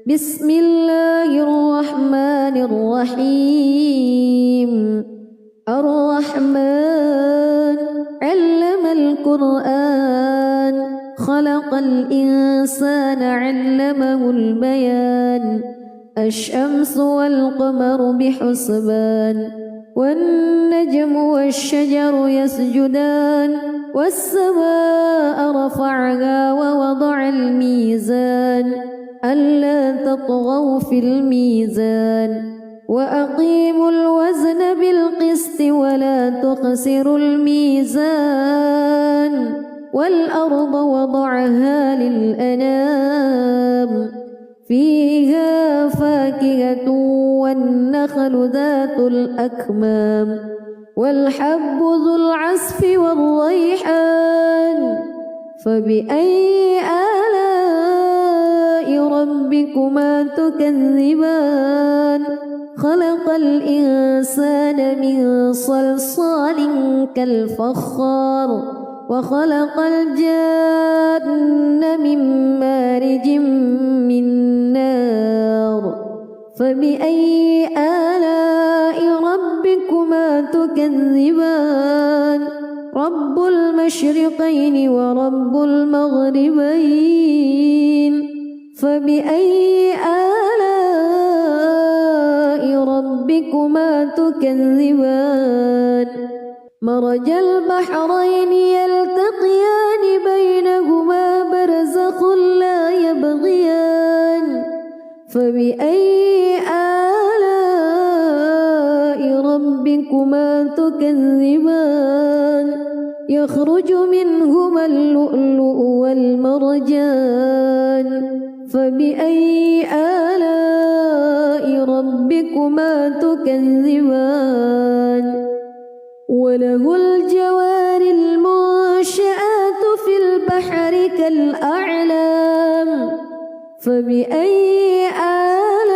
بسم الله الرحمن الرحيم الرحمن علم القرآن خلق الإنسان علمه البيان الشمس والقمر بحسبان والنجم والشجر يسجدان والسماء رفعها ووضع الميزان ألا تطغوا في الميزان وأقيموا الوزن بالقسط ولا تخسروا الميزان والأرض وضعها للأنام فيها فاكهة والنخل ذات الأكمام والحب ذو العصف والريحان فبأي آلاء ربكما تكذبان خلق الإنسان من صلصال كالفخار وخلق الجن من مارج من نار فبأي آلاء ربكما تكذبان رب المشرقين ورب المغربين فبأي آلاء ربكما تكذبان مرج البحرين يلتقيان بينهما برزخ لا يبغيان فبأي آلاء ربكما تكذبان يخرج منهما اللؤلؤ والمرجان فبأي آلاء ربكما تكذبان وله الجوار المنشآت في البحر كالأعلام فبأي آلاء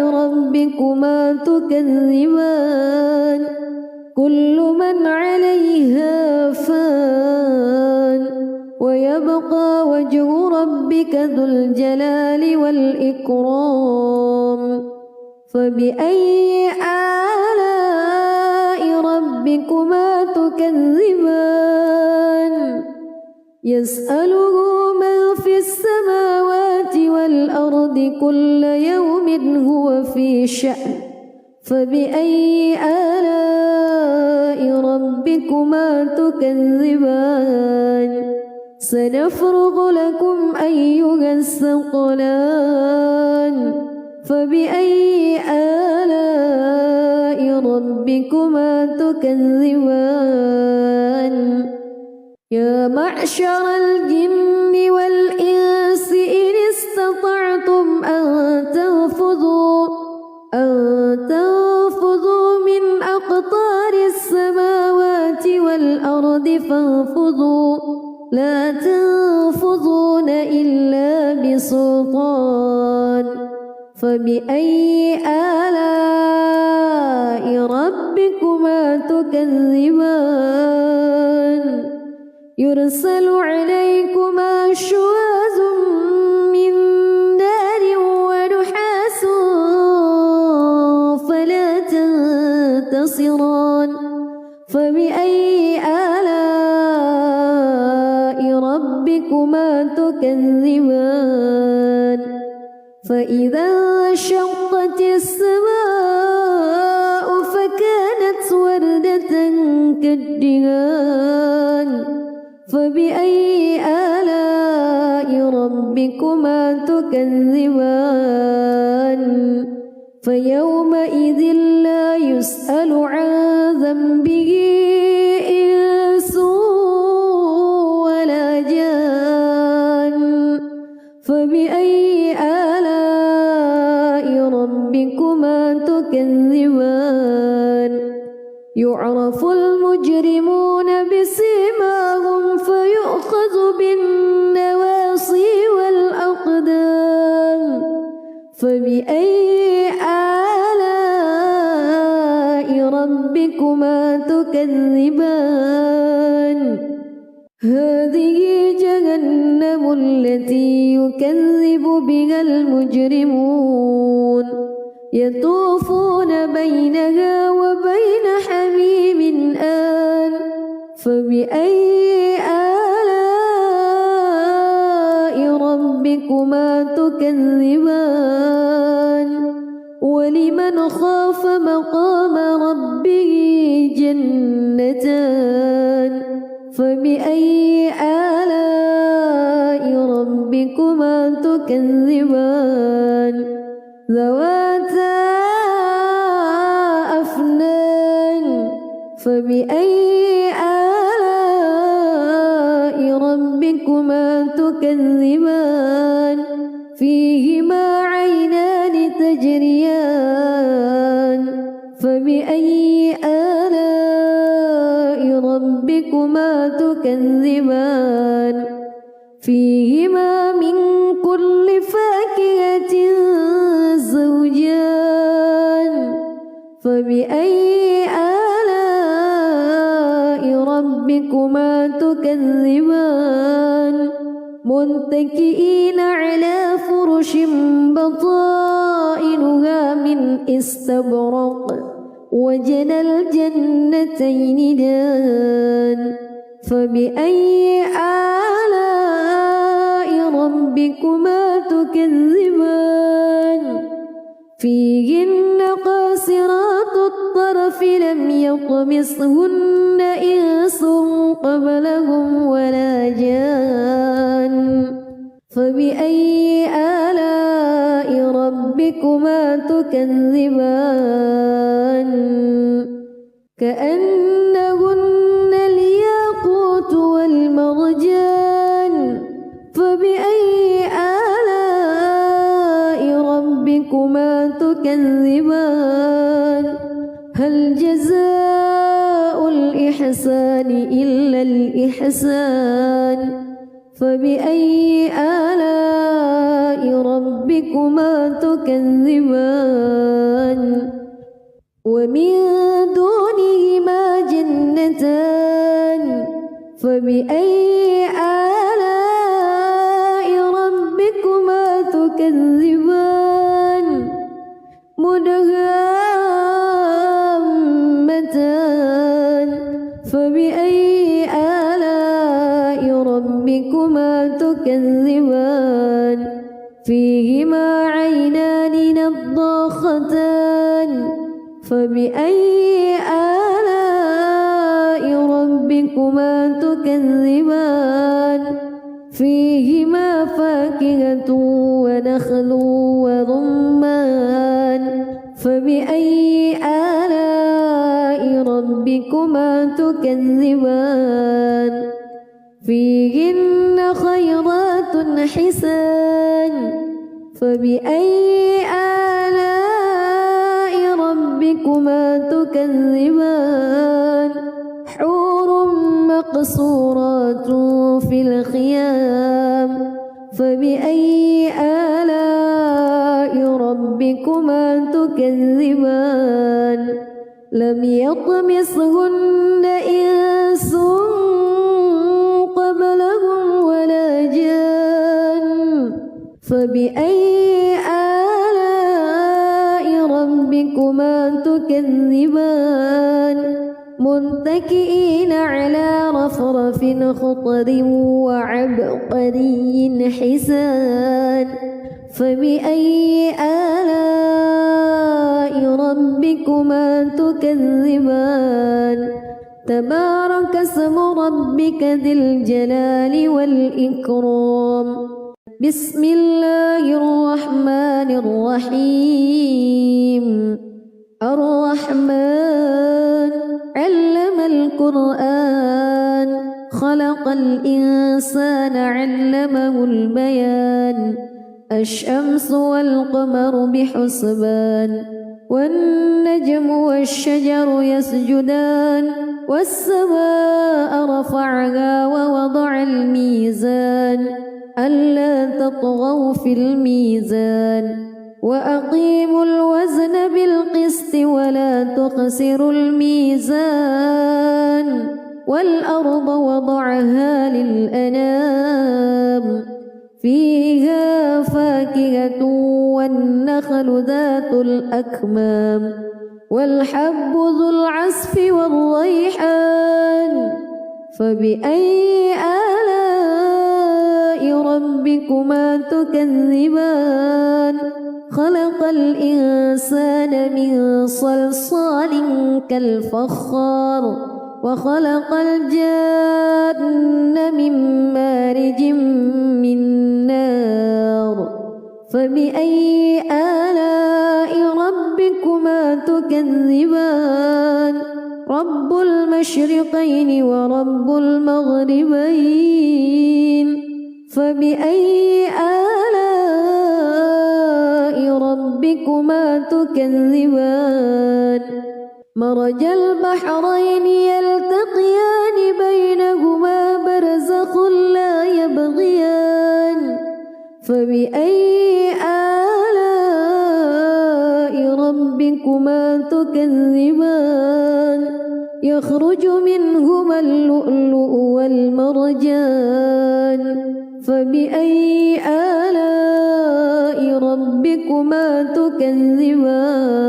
ربكما تكذبان كل من عليها فان ويبقى وجه ربك ذو الجلال والإكرام فبأي آلاء ربكما تكذبان يسأله من في السماوات والأرض كل يوم هو في شأن فبأي آلاء ربكما تكذبان سنفرغ لكم أيها الثقلان فبأي آلاء ربكما تكذبان يا معشر الجن والإنس إن استطعتم أن تنفذوا من أقطار السماوات والأرض فانفذوا لا تنفذون إلا بسلطان فبأي آلاء ربكما تكذبان يرسل عليكما شواظ من نار ونحاس فلا تنتصران فبأي آلاء ربكما تكذبان فإذا انشقت السماء فكانت وردة كالدهان فبأي آلاء ربكما تكذبان فيومئذ لا يسأل عن ذنبه إنس ولا جان فبأي آلاء ربكما تكذبان يعرف المجرمون بسيماهم فيؤخذ بالنواصي والأقدام فبأي آلاء ربكما تكذبان هذه جهنم التي يكذب يكذب بها المجرمون يطوفون بينها وبين حميم آن فبأي آلاء ربكما تكذبان ولمن خاف مقام ربه جنتان فبأي آلاء ربكما تكذبان ذواتا أفنان فبأي آلاء ربكما تكذبان فيهما عينان تجريان فبأي آلاء ربكما تكذبان فيهما من كل فاكهة زوجان فبأي آلاء ربكما تكذبان متكئين على فرش بطائنها من استبرق وجنى الجنتين دان فبأي آلاء ربكما تكذبان فيهن قاصرات الطرف لم يطمثهن إنس قبلهم ولا جان فبأي آلاء ربكما تكذبان كأنهن الياقوت والمرجان فبأي آلاء ربكما تكذبان هل جزاء الإحسان إلا الإحسان فبأي آلاء ربكما تكذبان ومن دونهما جنتان فبأي آلاء ربكما تكذبان مدهامتان فبأي آلاء ربكما تكذبان فيهما عينان نضاختان فبأي آلاء ربكما تكذبان فيهما فاكهة ونخل ورمان فبأي آلاء ربكما تكذبان فيهن خيرات حسان فبأي آلاء ربكما تكذبان حور مقصورات في الخيام فبأي آلاء ربكما تكذبان لم يطمثهن إنس قبلهم ولا جان فبأي آلاء ربكما تكذبان متكئين على رفرف خضر وعبقري حسان فبأي آلاء ربكما تكذبان تبارك اسم ربك ذي الجلال والإكرام بسم الله الرحمن الرحيم الرحمن علم القرآن خلق الإنسان علمه البيان الشمس والقمر بحسبان والنجم والشجر يسجدان والسماء رفعها ووضع الميزان ألا تطغوا في الميزان وأقيموا الوزن بالقسط ولا تخسروا الميزان والأرض وضعها للأنام فيها فاكهة والنخل ذات الأكمام والحب ذو العصف والريحان فبأي آلاء ربكما تكذبان خلق الإنسان من صلصال كالفخار وخلق الجان من مارج من نار فبأي آلاء ربكما تكذبان رب المشرقين ورب المغربين فبأي آلاء ربكما تكذبان مرج البحرين يلتقيان بينهما برزخ لا يبغيان فبأي آلاء ربكما تكذبان يخرج منهما اللؤلؤ والمرجان فبأي آلاء ربكما تكذبان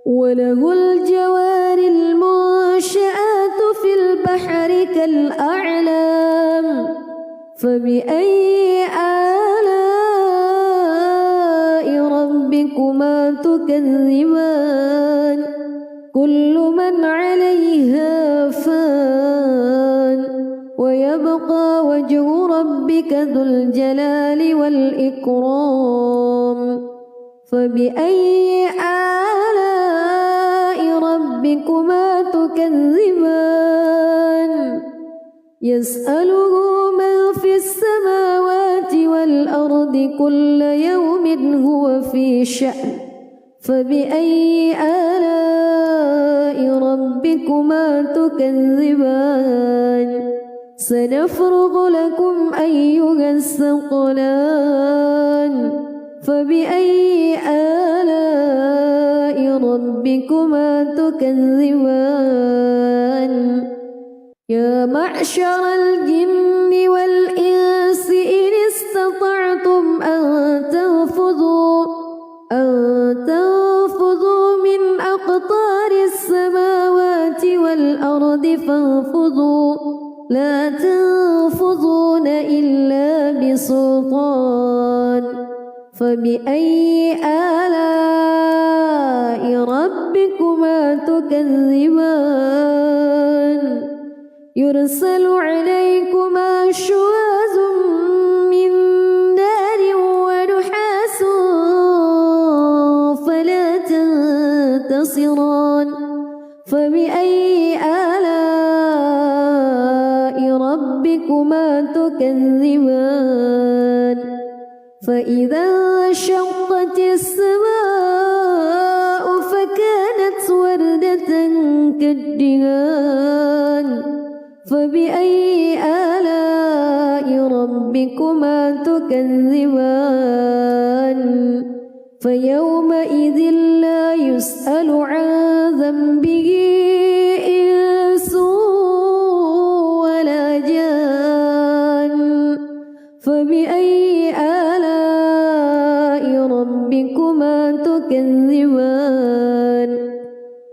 وله الجوار المنشآت في البحر كالأعلام فبأي آلاء ربكما تكذبان كل من عليها فان ويبقى وجه ربك ذو الجلال والإكرام فبأي آلاء ربكما تكذبان يسأله من في السماوات والأرض كل يوم هو في شأن فبأي آلاء ربكما تكذبان سنفرغ لكم أيها الثقلان فبأي آلاء ربكما تكذبان يا معشر الجن والإنس إن استطعتم أن تنفذوا من أقطار السماوات والأرض فانفذوا لا تنفذون إلا بسلطان فبأي آلاء ربكما تكذبان يرسل عليكما شواظ من نار ونحاس فلا تنتصران فبأي آلاء ربكما تكذبان فإذا انشقت السماء فكانت وردة كالدهان فبأي آلاء ربكما تكذبان فيومئذ لا يسأل عن ذنبه إنس ولا جان فبأي آلاء ربكما تكذبان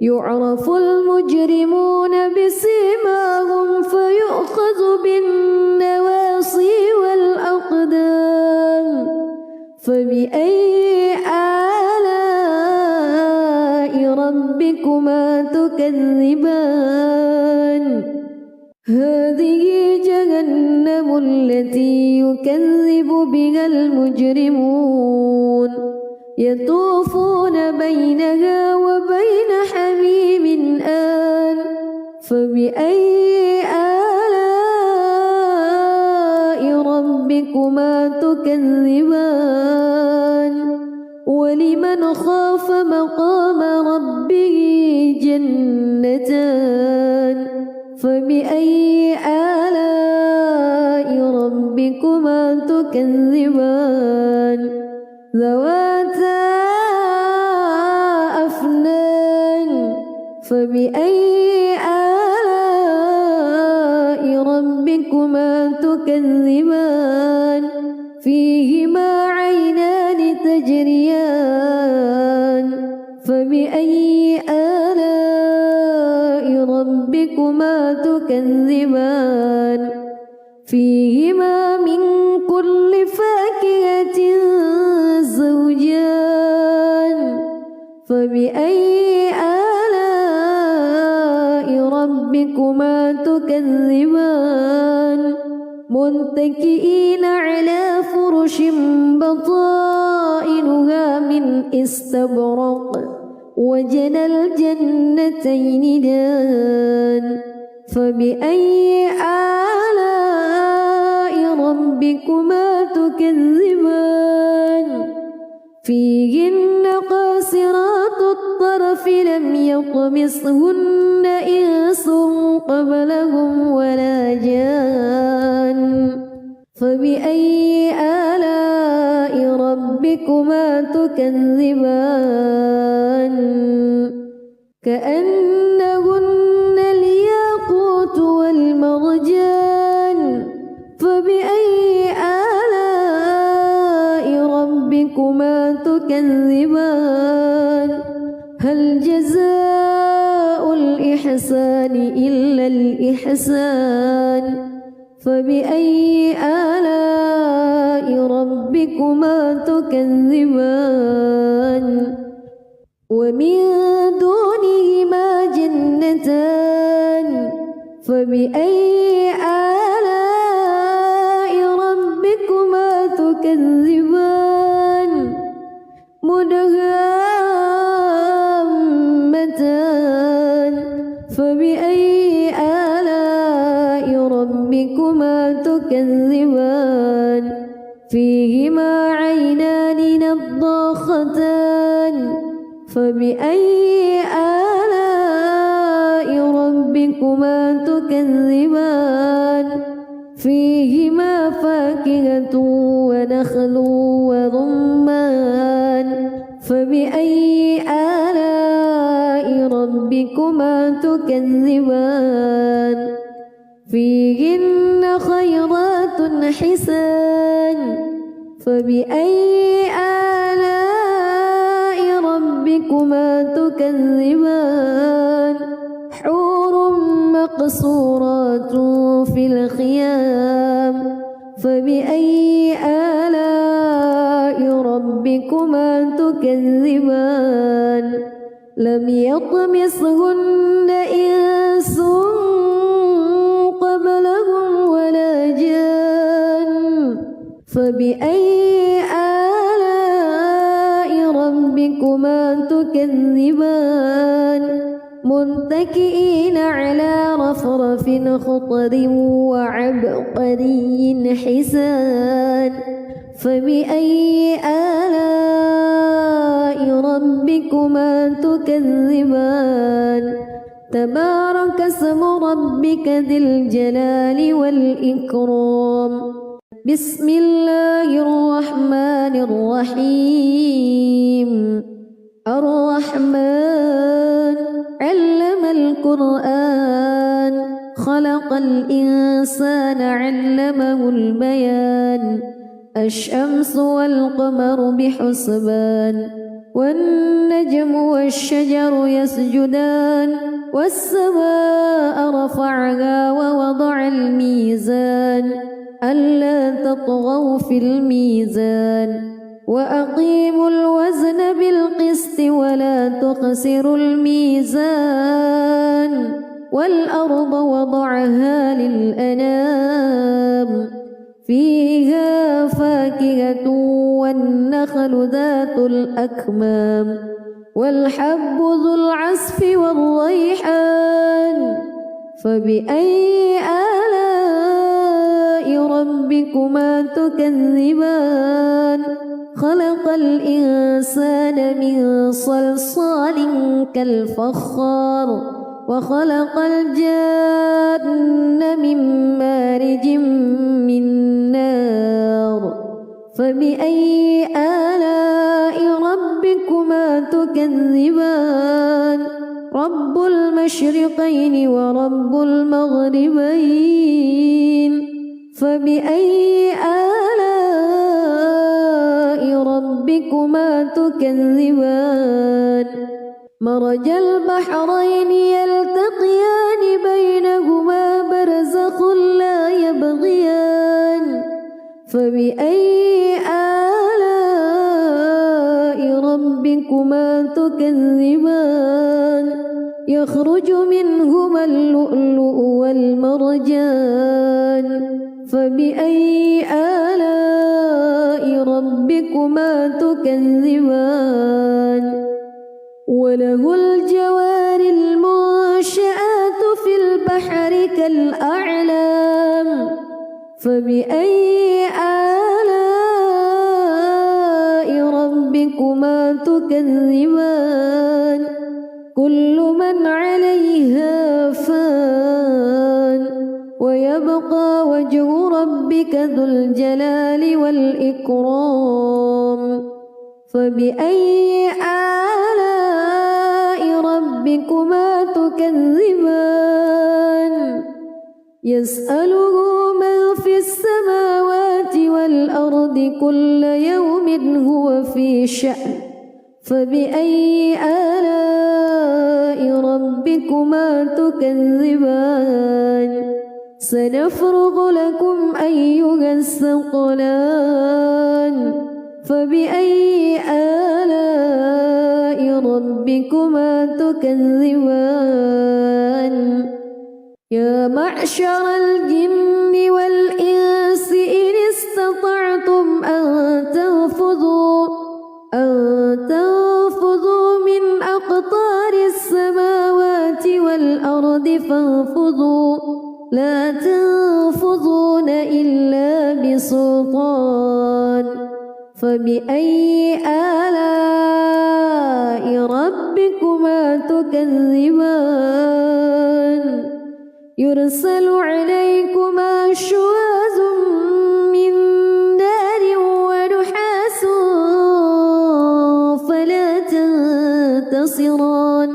يعرف المجرمون بسيماهم فيؤخذ بالنواصي والأقدام فبأي آلاء ربكما تكذبان هذه جهنم التي يكذب بها المجرمون يطوفون بينها وبين حميم آن فبأي آلاء ربكما تكذبان ولمن خاف مقام ربه جنتان فبأي آلاء ربكما تكذبان ذواتا أفنان فبأي آلاء ربكما تكذبان فاكهة زوجان فبأي آلاء ربكما تكذبان متكئين على فرش بطائنها من استبرق وجنى الجنتين دان فبأي آلاء ربكما تكذبان فيهن قاصرات الطرف لم يطمثهن إنس قبلهم ولا جان فبأي آلاء ربكما تكذبان كأنهن الياقوت والمرجان فبأي آلاء ربكما تكذبان هل جزاء الإحسان إلا الإحسان فبأي آلاء ربكما تكذبان ومن دونهما جنتان فبأي آلاء ربكما تكذبان مدهامتان فبأي آلاء ربكما تكذبان فيهما عينان نضاختان فبأي آلاء ربكما تكذبان فيهما فاكهة ونخل ورمان فبأي آلاء ربكما تكذبان فيهن خيرات حسان فبأي آلاء ربكما تكذبان حور مقصورات في الخيام فبأي آلاء ربكما تكذبان لم يطمثهن إنس قبلهم ولا جان فبأي آلاء ربكما تكذبان متكئين على رفرف خضر وعبقري حسان فبأي آلاء ربكما تكذبان تبارك اسم ربك ذي الجلال والإكرام بسم الله الرحمن الرحيم الرحمن علم القرآن خلق الإنسان علمه البيان الشمس والقمر بحسبان والنجم والشجر يسجدان والسماء رفعها ووضع الميزان ألا تطغوا في الميزان وأقيموا الوزن بالقسط ولا تخسروا الميزان والأرض وضعها للأنام فيها فاكهة والنخل ذات الأكمام والحب ذو العصف والريحان فبأي آلاء ربكما تكذبان خلق الإنسان من صلصال كالفخار وخلق الجن من مارج من نار فبأي آلاء ربكما تكذبان رب المشرقين ورب المغربين فبأي آلاء ربكما تكذبان مرج البحرين يلتقيان بينهما برزخ لا يبغيان فبأي ربكما تكذبان يخرج منهما اللؤلؤ والمرجان فبأي آلاء ربكما تكذبان وله الجوار المنشآت في البحر كالأعلام فبأي آلاء ربكما تكذبان كل من عليها فان ويبقى وجه ربك ذو الجلال والإكرام فبأي آلاء ربكما تكذبان يسأله من في السماوات والأرض كل يوم هو في شأن فبأي آلاء ربكما تكذبان سنفرغ لكم أيها الثقلان فبأي آلاء ربكما تكذبان يا معشر الجن والإنس إن استطعتم أن تنفذوا من أقطار السماوات والأرض فانفذوا لا تنفذون إلا بسلطان فبأي آلاء ربكما تكذبان يرسل عليكما شواظ من نار ونحاس فلا تنتصران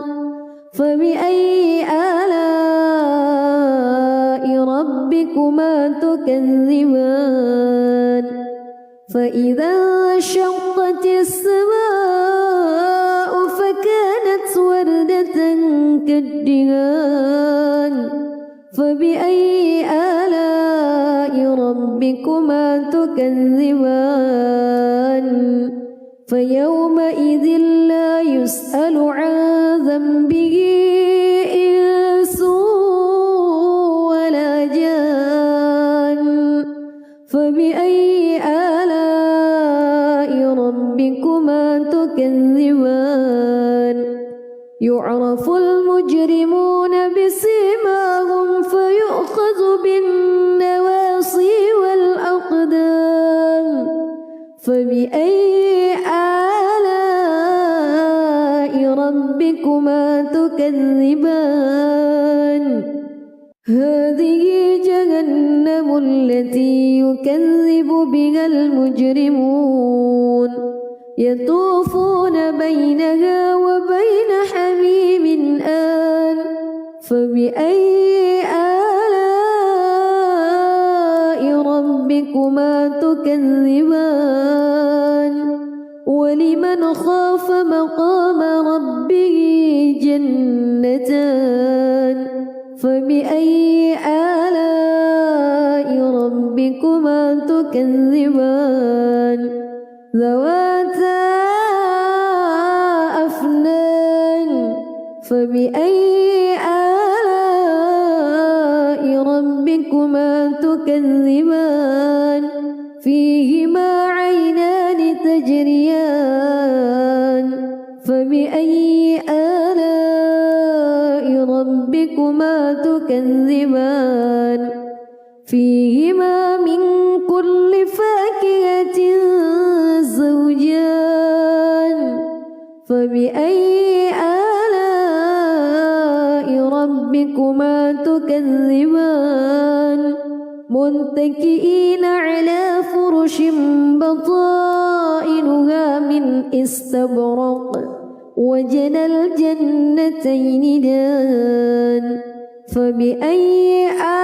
فبأي آلاء ربكما تكذبان فإذا انشقت السماء فكانت وردة كالدهان فبأي آلاء ربكما تكذبان فيومئذ لا يسأل عن ذنبه إنس ولا جان فبأي آلاء ربكما تكذبان يعرف المجرمون بسيماهم فيؤخذ بالنواصي والأقدام فبأي آلاء ربكما تكذبان هذه جهنم التي يكذب بها المجرمون يطوفون بينها وبين حميم آن فبأي آلاء ربكما تكذبان ولمن خاف مقام ربه جنتان فبأي آلاء ربكما تكذبان ذواتا أفنان فبأي آلاء ربكما تكذبان فيهما عينان تجريان فبأي آلاء ربكما تكذبان فيهما من كل فاكهة زوجان فبأي آلاء ربكما تكذبان متكئين على فرش بطائنها من استبرق وجنى الجنتين دان فبأي آلاء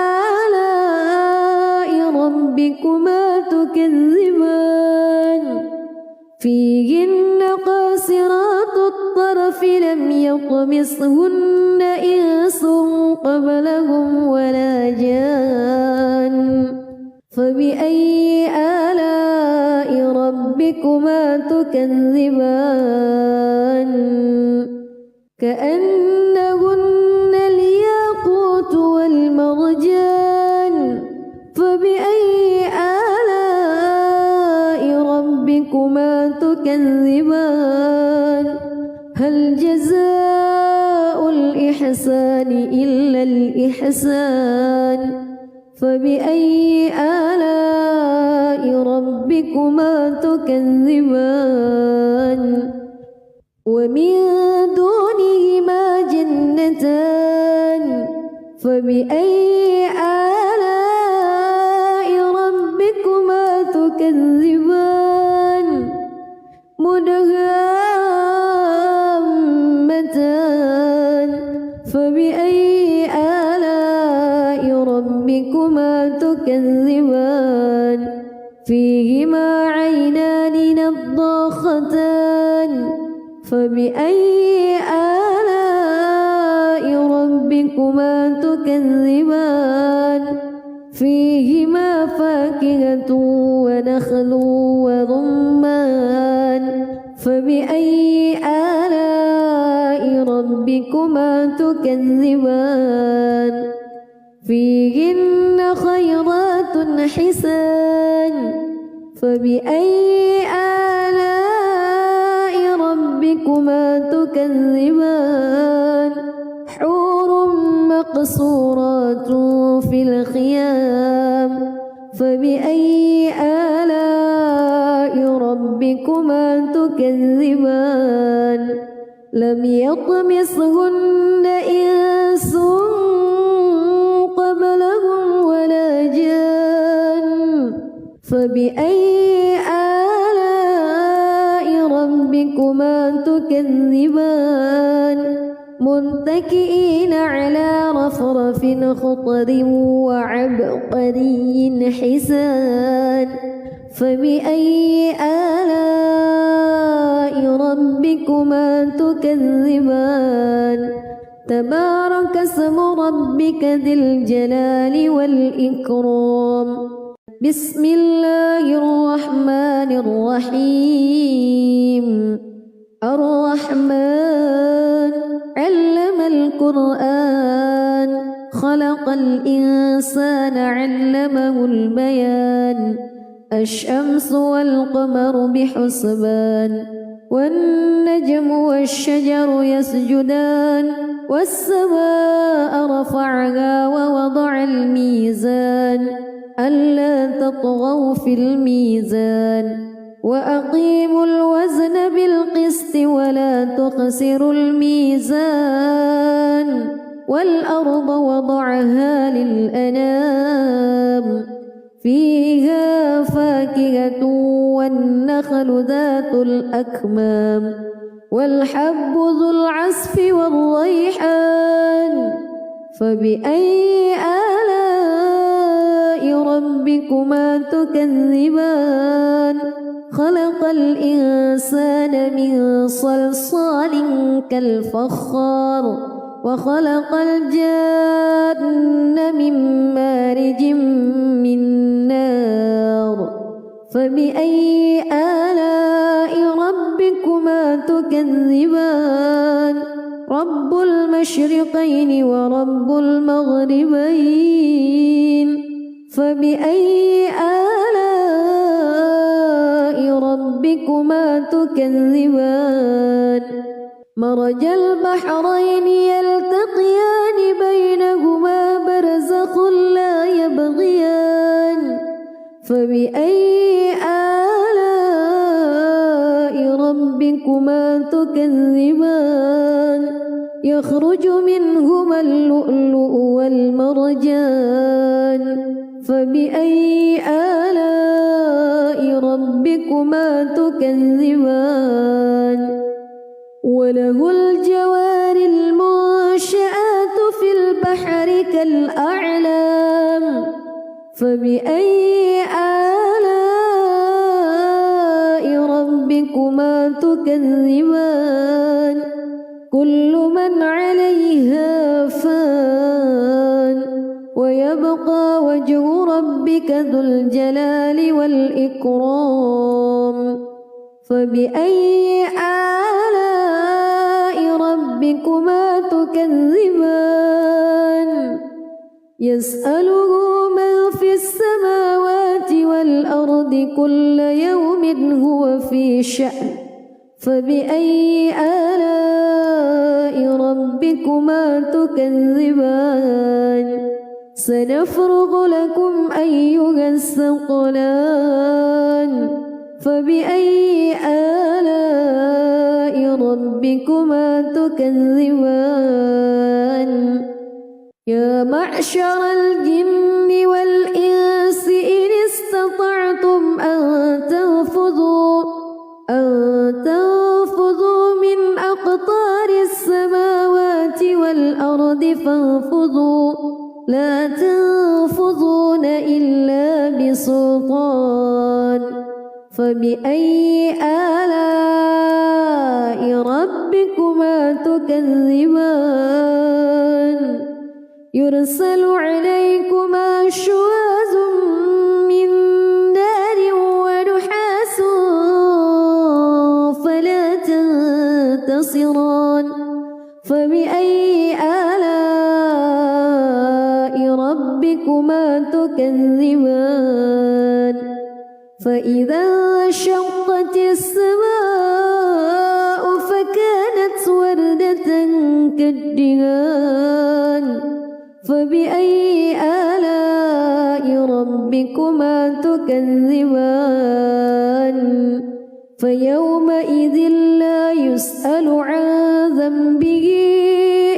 ربكما تكذبان فيهن قاصرات الطرف لم يطمثهن إنس قبلهم ولا جان فبأي آلاء ربكما تكذبان كأنهن الياقوت والمرجان فبأي آلاء ربكما تكذبان هل جزاء الإحسان إلا الإحسان فبأي آلاء ربكما تكذبان ومن دونهما جنتان فبأي آلاء ربكما تكذبان مدهامتان فبأي آلاء ربكما تكذبان فيهما عينان نضاختان فبأي آلاء ربكما تكذبان فيهما فاكهة ونخل ورمان فبأي آلاء ربكما تكذبان فيهن خيرات حسان فبأي آلاء ربكما تكذبان حور مقصورات في الخيام فبأي آلاء ربكما تكذبان لم يطمسهن إنس قبلهم ولا جان فبأي آلاء ربكما تكذبان متكئين على رفرف خضر وعبقري حسان فبأي آلاء ربكما تكذبان تبارك اسم ربك ذي الجلال والإكرام بسم الله الرحمن الرحيم الرحمن علم القرآن خلق الإنسان علمه البيان الشمس والقمر بحسبان والنجم والشجر يسجدان والسماء رفعها ووضع الميزان ألا تطغوا في الميزان وأقيموا الوزن بالقسط ولا تخسروا الميزان والأرض وضعها للأنام فيها فاكهة والنخل ذات الأكمام والحب ذو العصف والريحان فبأي آلاء ربكما تكذبان خلق الإنسان من صلصال كالفخار وخلق الجن من مارج من نار فبأي آلاء ربكما تكذبان رب المشرقين ورب المغربين فبأي آلاء ربكما تكذبان مرج البحرين يلتقيان بينهما برزخ لا يبغيان فبأي آلاء ربكما تكذبان يخرج منهما اللؤلؤ والمرجان فبأي آلاء ربكما تكذبان وله الجوار المنشآت في البحر كالأعلام فبأي آلاء ربكما تكذبان كل من عليها فان ويبقى وجه ربك ذو الجلال والإكرام فبأي آلاء ربكما تكذبان يسأله من في السماوات والأرض كل يوم هو في شأن فبأي آلاء ربكما تكذبان سنفرغ لكم أيها الثقلان فبأي آلاء ربكما تكذبان يا معشر الجن والإنس إن استطعتم أن تنفذوا من أقطار السماوات والأرض فانفذوا لا تنفذون إلا بسلطان فبأي آلاء ربكما تكذبان يرسل عليكما شواظ من نار ونحاس فلا تنتصران فبأي آلاء ربكما تكذبان فإذا انشقت السماء فكانت وردة كالدهان فبأي آلاء ربكما تكذبان فيومئذ لا يسأل عن ذنبه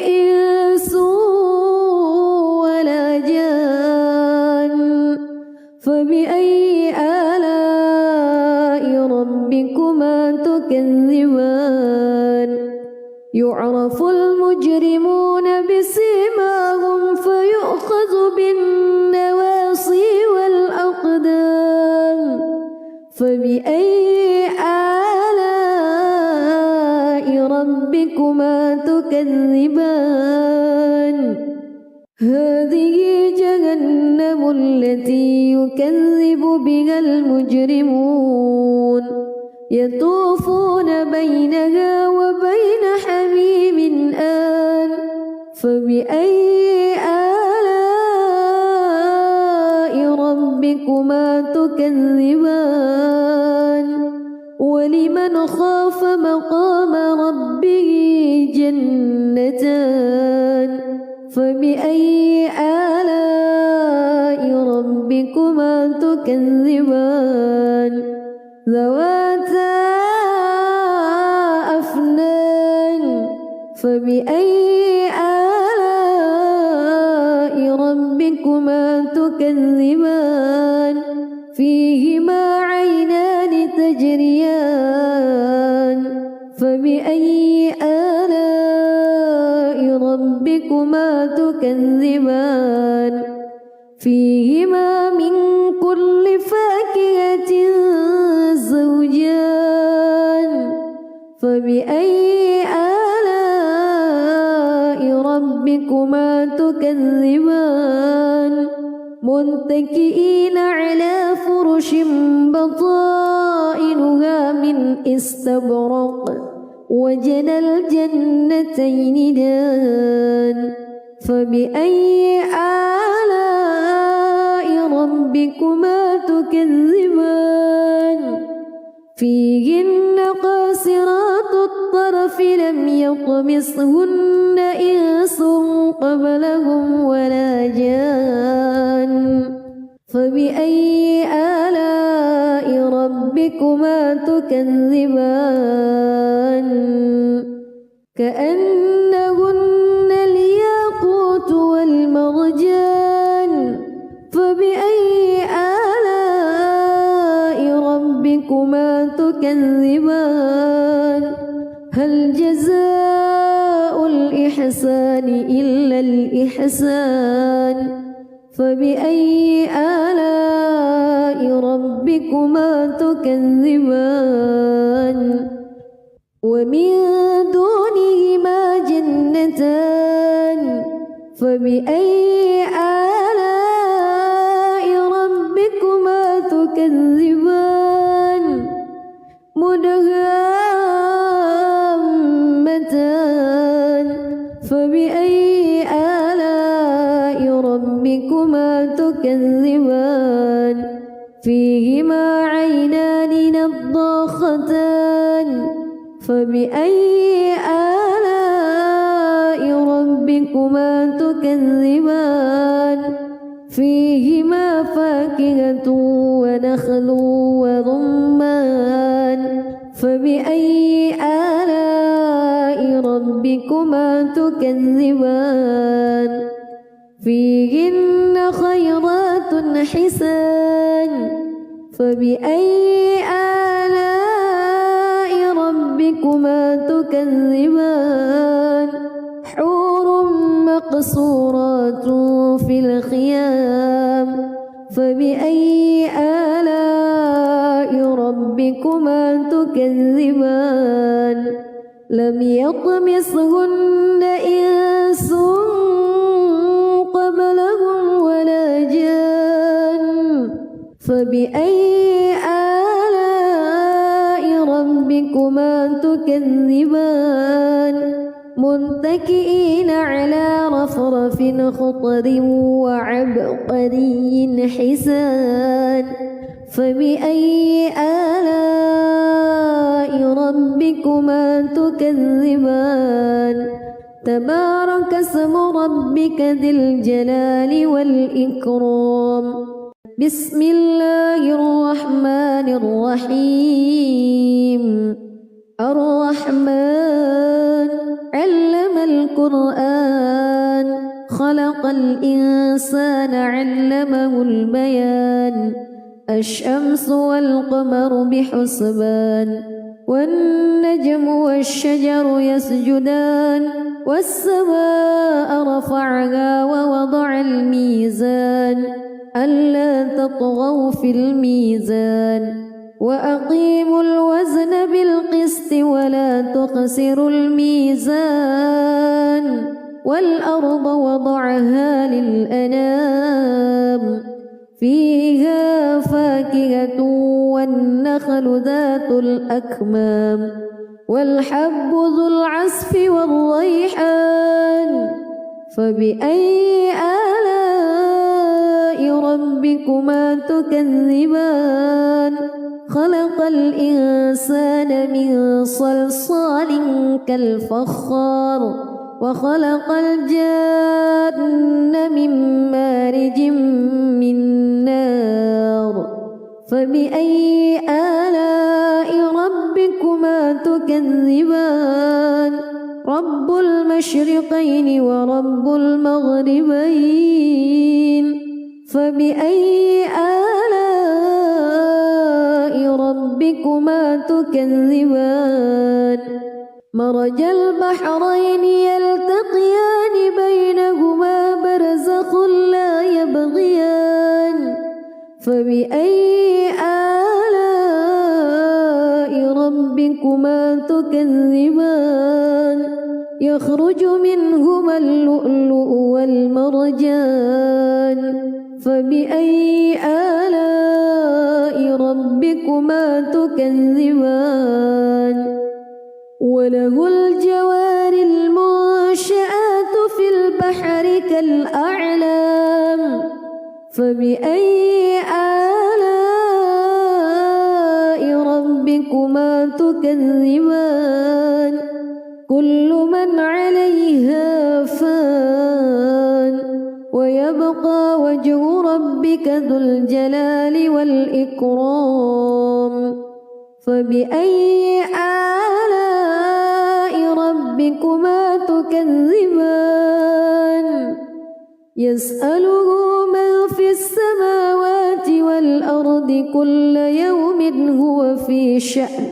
إنس ولا جان فبأي آلاء ربكما تكذبان يعرف المجرمون بسيماهم فيؤخذ بالنواصي والأقدام فبأي آلاء ربكما تكذبان هذه جهنم التي يكذب بها المجرمون يطوفون بينها وبين حميم آن فبأي آلاء ربكما تكذبان ولمن خاف مقام ربه جنتان فبأي آلاء ربكما تكذبان ذواتا أفنان فبأي آلاء ربكما تكذبان فيهما عينان تجريان فبأي آلاء ربكما تكذبان فيهما من كل فاكهة زوجان فبأي آلاء ربكما تكذبان متكئين على فرش بطائنها من استبرق وجنى الجنتين دان فبأي آلاء ربكما تكذبان فيهن قاصرات الطرف لم يطمثهن إنس قبلهم ولا جان فبأي آلاء ربكما تكذبان كأنهن الياقوت والمرجان فبأي آلاء ربكما تكذبان هل جزاء الإحسان إلا الإحسان فبأي آلاء ربكما تكذبان ومن دونهما جنتان فبأي آلاء ربكما تكذبان مدهامتان فبأي آلاء ربكما تكذبان فيهما عينان نضاختان فبأي آلاء ربكما تكذبان فيهما فاكهة ونخل ورمان فبأي آلاء ربكما تكذبان فيهن خيرات حسان فبأي آلاء ربكما تكذبان حور مقصورات في الخيام فبأي آلاء ربكما تكذبان لم يطمثهن إنس قبلهم ولا جان فبأي آلاء ربكما تكذبان متكئين على رفرف خضر وعبقري حسان فبأي آلاء ربكما تكذبان تبارك اسم ربك ذي الجلال والإكرام بسم الله الرحمن الرحيم الرحمن علم القرآن خلق الإنسان علمه البيان الشمس والقمر بحسبان والنجم والشجر يسجدان والسماء رفعها ووضع الميزان ألا تطغوا في الميزان وأقيموا الوزن بالقسط ولا تخسروا الميزان والأرض وضعها للأنام فيها فاكهة والنخل ذات الأكمام والحب ذو العصف والريحان فبأي آلاء ربكما تكذبان خلق الإنسان من صلصال كالفخار وخلق الجن من مارج من نار فبأي آلاء ربكما تكذبان رب المشرقين ورب المغربين فبأي آلاء ربكما تكذبان مرج البحرين يلتقيان بينهما برزخ لا يبغيان فبأي آلاء ربكما تكذبان يخرج منهما اللؤلؤ والمرجان فبأي آلاء ربكما تكذبان وله الجوار المنشآت في البحر كالأعلام فبأي آلاء ربكما تكذبان كل من عليها فان ويبقى وجه ربك ذو الجلال والإكرام فبأي آلاء ربكما تكذبان يسأله من في السماوات والأرض كل يوم هو في شأن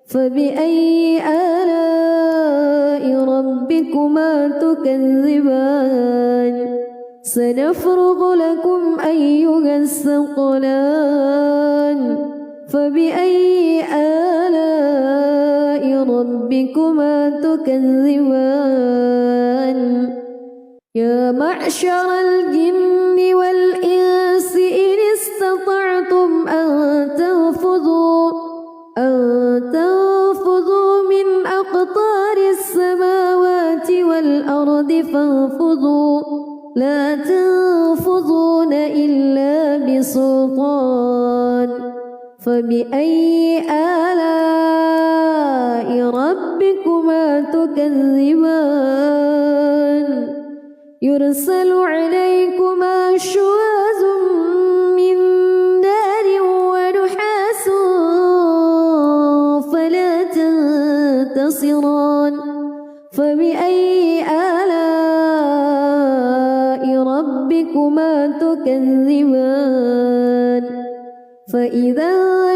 فبأي آلاء ربكما تكذبان سنفرغ لكم أيها الثقلان فبأي آلاء ربكما تكذبان يا معشر الجن والإنس إن استطعتم أن تنفذوا من أقطار السماوات والأرض فانفذوا لا تنفذون إلا بسلطان فبأي آلاء ربكما تكذبان يرسل عليكما شواظ من نار ونحاس فلا تنتصران فبأي آلاء ربكما تكذبان فإذا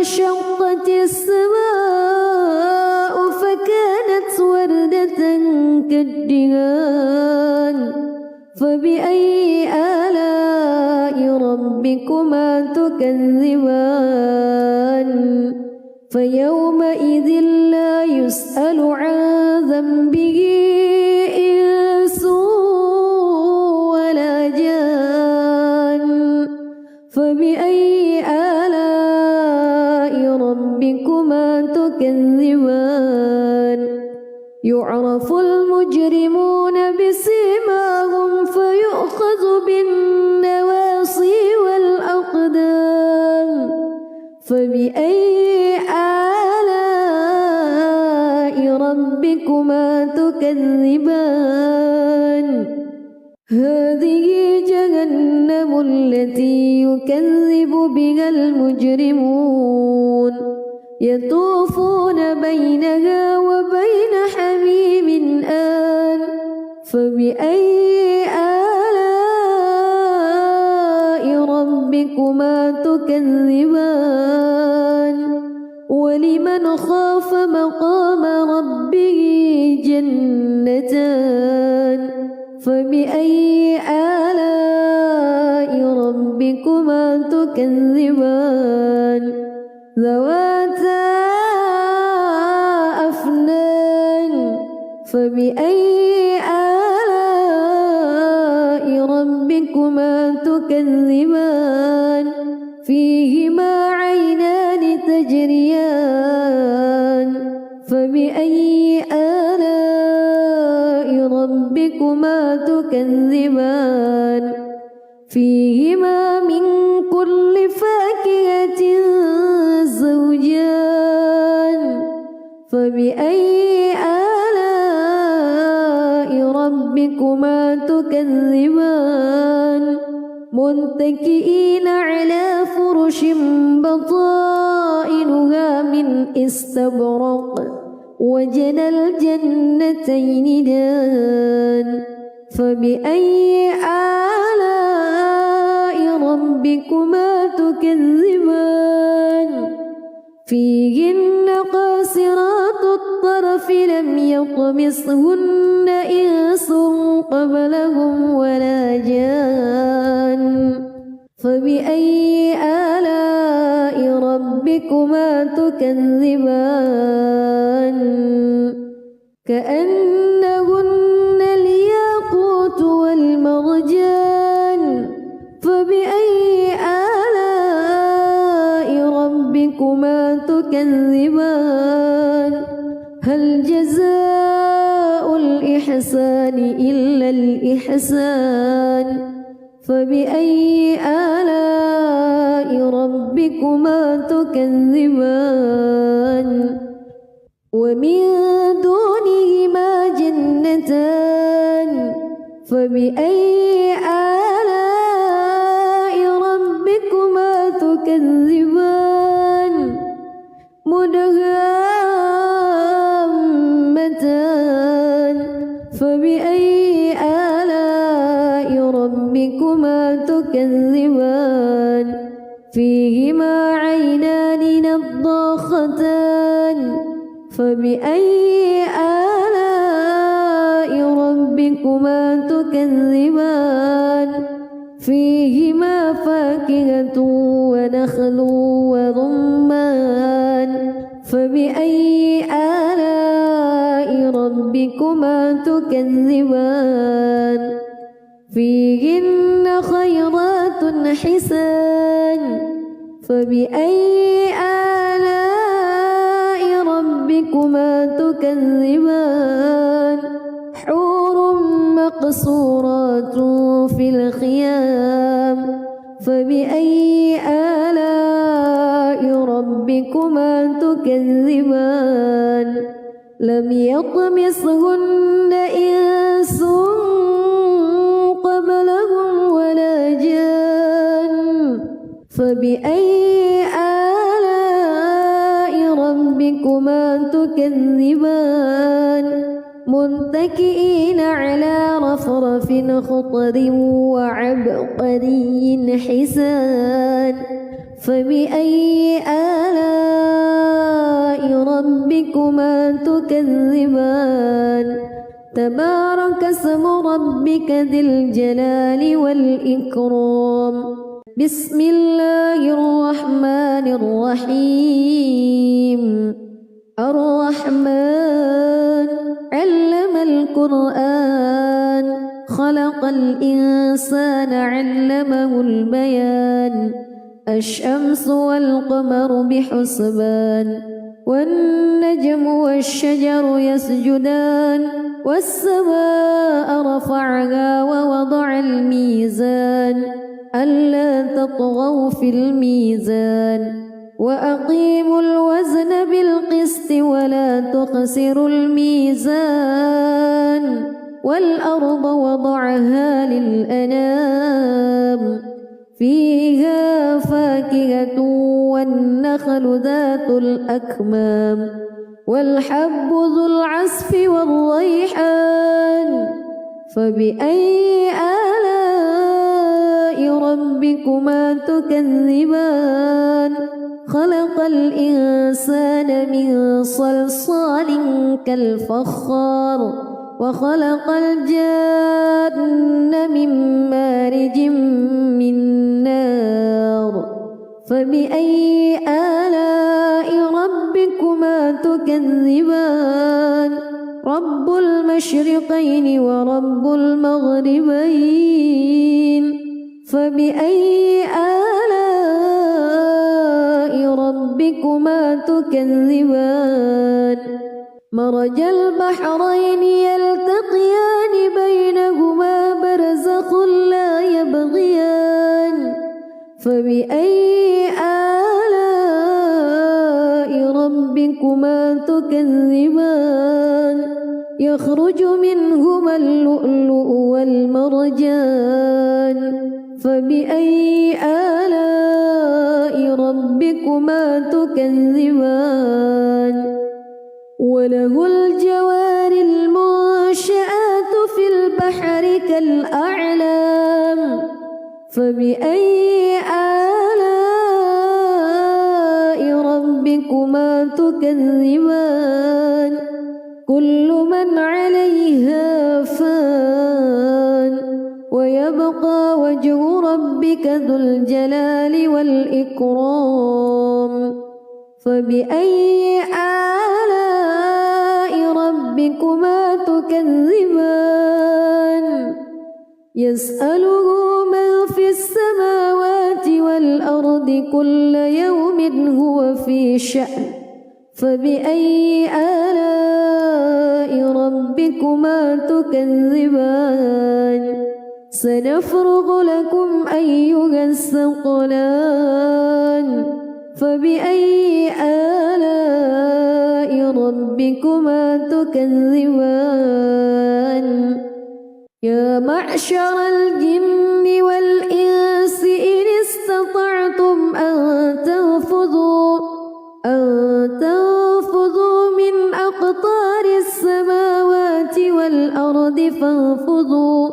انشقت السماء فكانت وردة كالدهان فبأي آلاء ربكما تكذبان فيومئذ لا يسأل عن ذنبه إنس ولا جان فبأي آلاء ربكما تكذبان يعرف المجرمون بسيماهم فيؤخذ بالنواصي والأقدام فبأي آلاء ربكما تكذبان هذه جهنم التي يكذب بها المجرمون يطوفون بينها وبين حميم آن فبأي آلاء ربكما تكذبان ولمن خاف مقام ربه جنتان فبأي آلاء ربكما تكذبان ذواتا أفنان فبأي آلاء ربكما تكذبان فيهما عينان تجريان فبأي آلاء ربكما تكذبان فيهما من كل فاكهة زوجان فبأي آلاء ربكما تكذبان متكئين على فرش بطائنها من استبرق وجنى الجنتين دان فبأي آلاء ربكما تكذبان فيهن قاصرات الطرف لم يطمثهن إنس قبلهم ولا جان فبأي آلاء ربكما تكذبان كأنهن الياقوت والمرجان فبأي آلاء ربكما تكذبان هل جزاء الإحسان إلا الإحسان فبأي آلاء ربكما تكذبان ومن دونهما جنتان فبأي آلاء ربكما تكذبان مدهامتان فبأي آلاء ربكما تكذبان فيهما عينان نضاختان فبأي آلاء ربكما تكذبان فيهما فاكهة ونخل ورمان فبأي آلاء ربكما تكذبان فيهن خيرات حسان فبأي آلاء ربكما تكذبان حور مقصورات في الخيام فبأي آلاء ربكما تكذبان لم يطمثهن إنس قبلهم ولا جان فبأي آلاء ربكما تكذبان متكئين على رفرف خضر وعبقري حسان فبأي آلاء ربكما تكذبان تبارك اسم ربك ذي الجلال والإكرام بسم الله الرحمن الرحيم الرحمن علم القرآن خلق الإنسان علمه البيان الشمس والقمر بحسبان والنجم والشجر يسجدان والسماء رفعها ووضع الميزان ألا تطغوا في الميزان وأقيموا الوزن بالقسط ولا تخسروا الميزان والأرض وضعها للأنام فيها فاكهة والنخل ذات الأكمام والحب ذو العصف والريحان فبأي آلاء ربكما تكذبان خلق الإنسان من صلصال كالفخار وخلق الجان من مارج من نار فبأي آلاء ربكما تكذبان رب المشرقين ورب المغربين فبأي آلاء ربكما تكذبان مرج البحرين يلتقيان بينهما برزخ لا يبغيان فبأي آلاء ربكما تكذبان يخرج منهما اللؤلؤ والمرجان فبأي آلاء ربكما تكذبان وله الجوار المنشآت في البحر كالأعلام فبأي آلاء ربكما تكذبان كل من عليها فان ويبقى وجه ربك ذو الجلال والإكرام فبأي آلاء ربكما تكذبان يسأله من في السماوات والأرض كل يوم هو في شأن فبأي آلاء ربكما تكذبان سنفرغ لكم أيها الثقلان فبأي آلاء ربكما تكذبان يا معشر الجن والإنس إن استطعتم أن تنفذوا من أقطار السماوات والأرض فانفذوا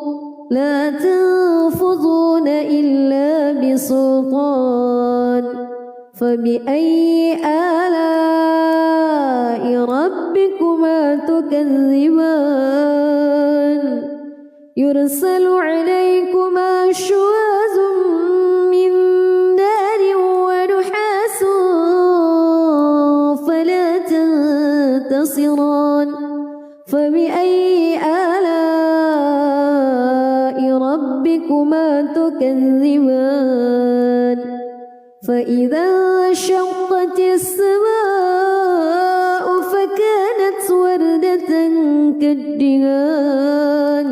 لا تنفذون إلا بسلطان فبأي آلاء ربكما تكذبان يرسل عليكما شواظ من نار ونحاس فلا تنتصران فبأي آلاء ربكما تكذبان فإذا انشقت السماء فكانت الدهان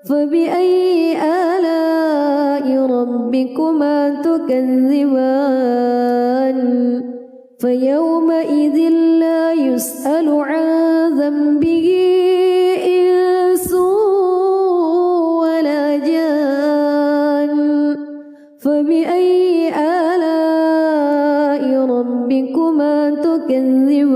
فبأي آلاء ربكما تكذبان فيومئذ لا يسأل عن ذنبه إنس ولا جان فبأي آلاء ربكما تكذبان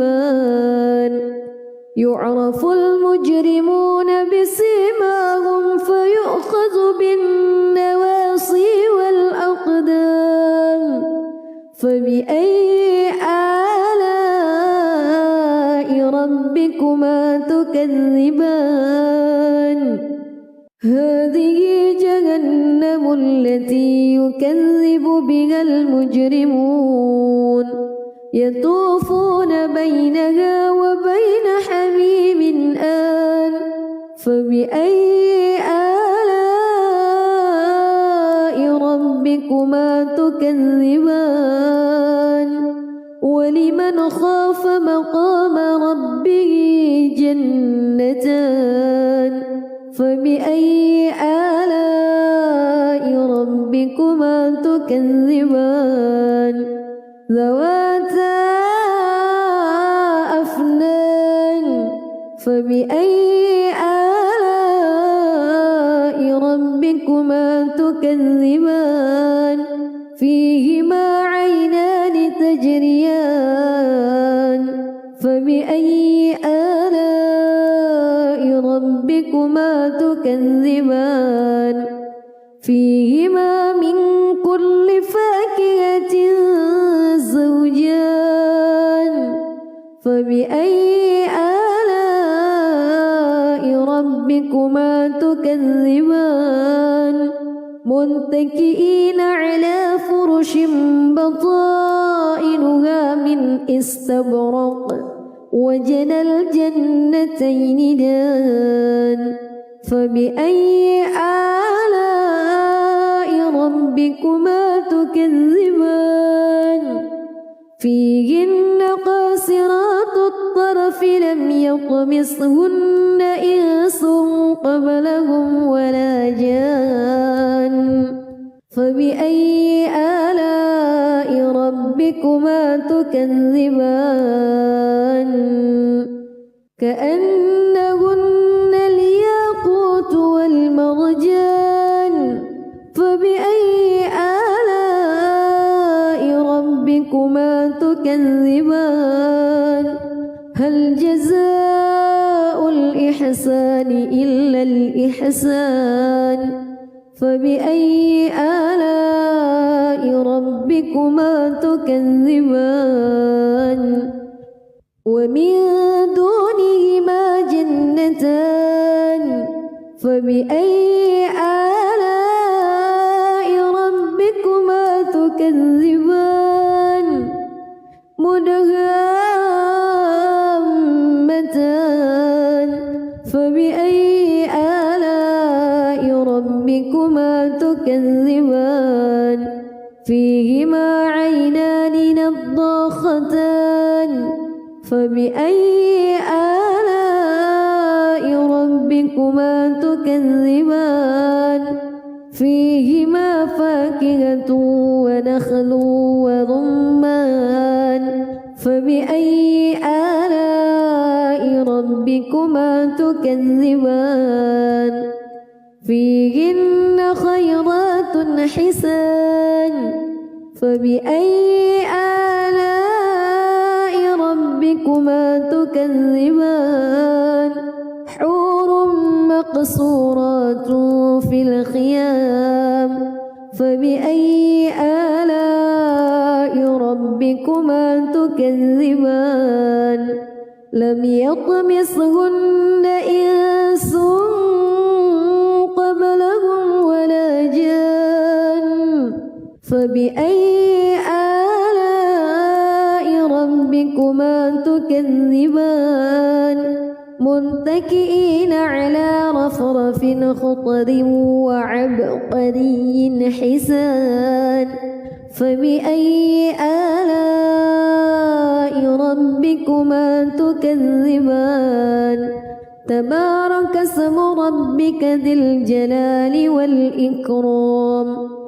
يعرف المجرمون بسيماهم فيؤخذ بالنواصي والأقدام فبأي آلاء ربكما تكذبان هذه جهنم التي يكذب بها المجرمون يطوفون بينها وبين حميم آن فبأي آلاء ربكما تكذبان ولمن خاف مقام ربه جنتان فبأي آلاء ربكما تكذبان ذواتا أفنان فبأي آلاء ربكما تكذبان فيهما عينان تجريان فبأي آلاء ربكما تكذبان فيهما من كل فاكهة زوجان فبأي آلاء ربكما تكذبان متكئين على فرش بطائنها من استبرق وجنى الجنتين دان فبأي آلاء ربكما تكذبان فيهن قاصرات الطرف لم يطمثهن إنس قبلهم ولا جان فبأي آلاء ربكما تكذبان كأنهن الياقوت والمرجان فبأي آلاء ربكما تكذبان هل جزاء الإحسان إلا الإحسان فبأي آلاء ربكما تكذبان ومن دونهما جنتان فبأي آلاء ربكما تكذبان مدهامتان فبأي آلاء ربكما تكذبان فيهما عينان نضاختان فبأي آلاء ربكما تكذبان فيهما فاكهة ونخل ورمان فبأي آلاء ربكما تكذبان فيهن خيرات حسان فبأي آلاء ربكما تكذبان حور مقصورات في الخيام فبأي آلاء ربكما تكذبان لم يطمثهن إنس قبلهم ولا جان فبأي آلاء ربكما تكذبان متكئين على رفرف خضر وعبقري حسان فبأي آلاء ربكما تكذبان تبارك اسم ربك ذي الجلال والإكرام.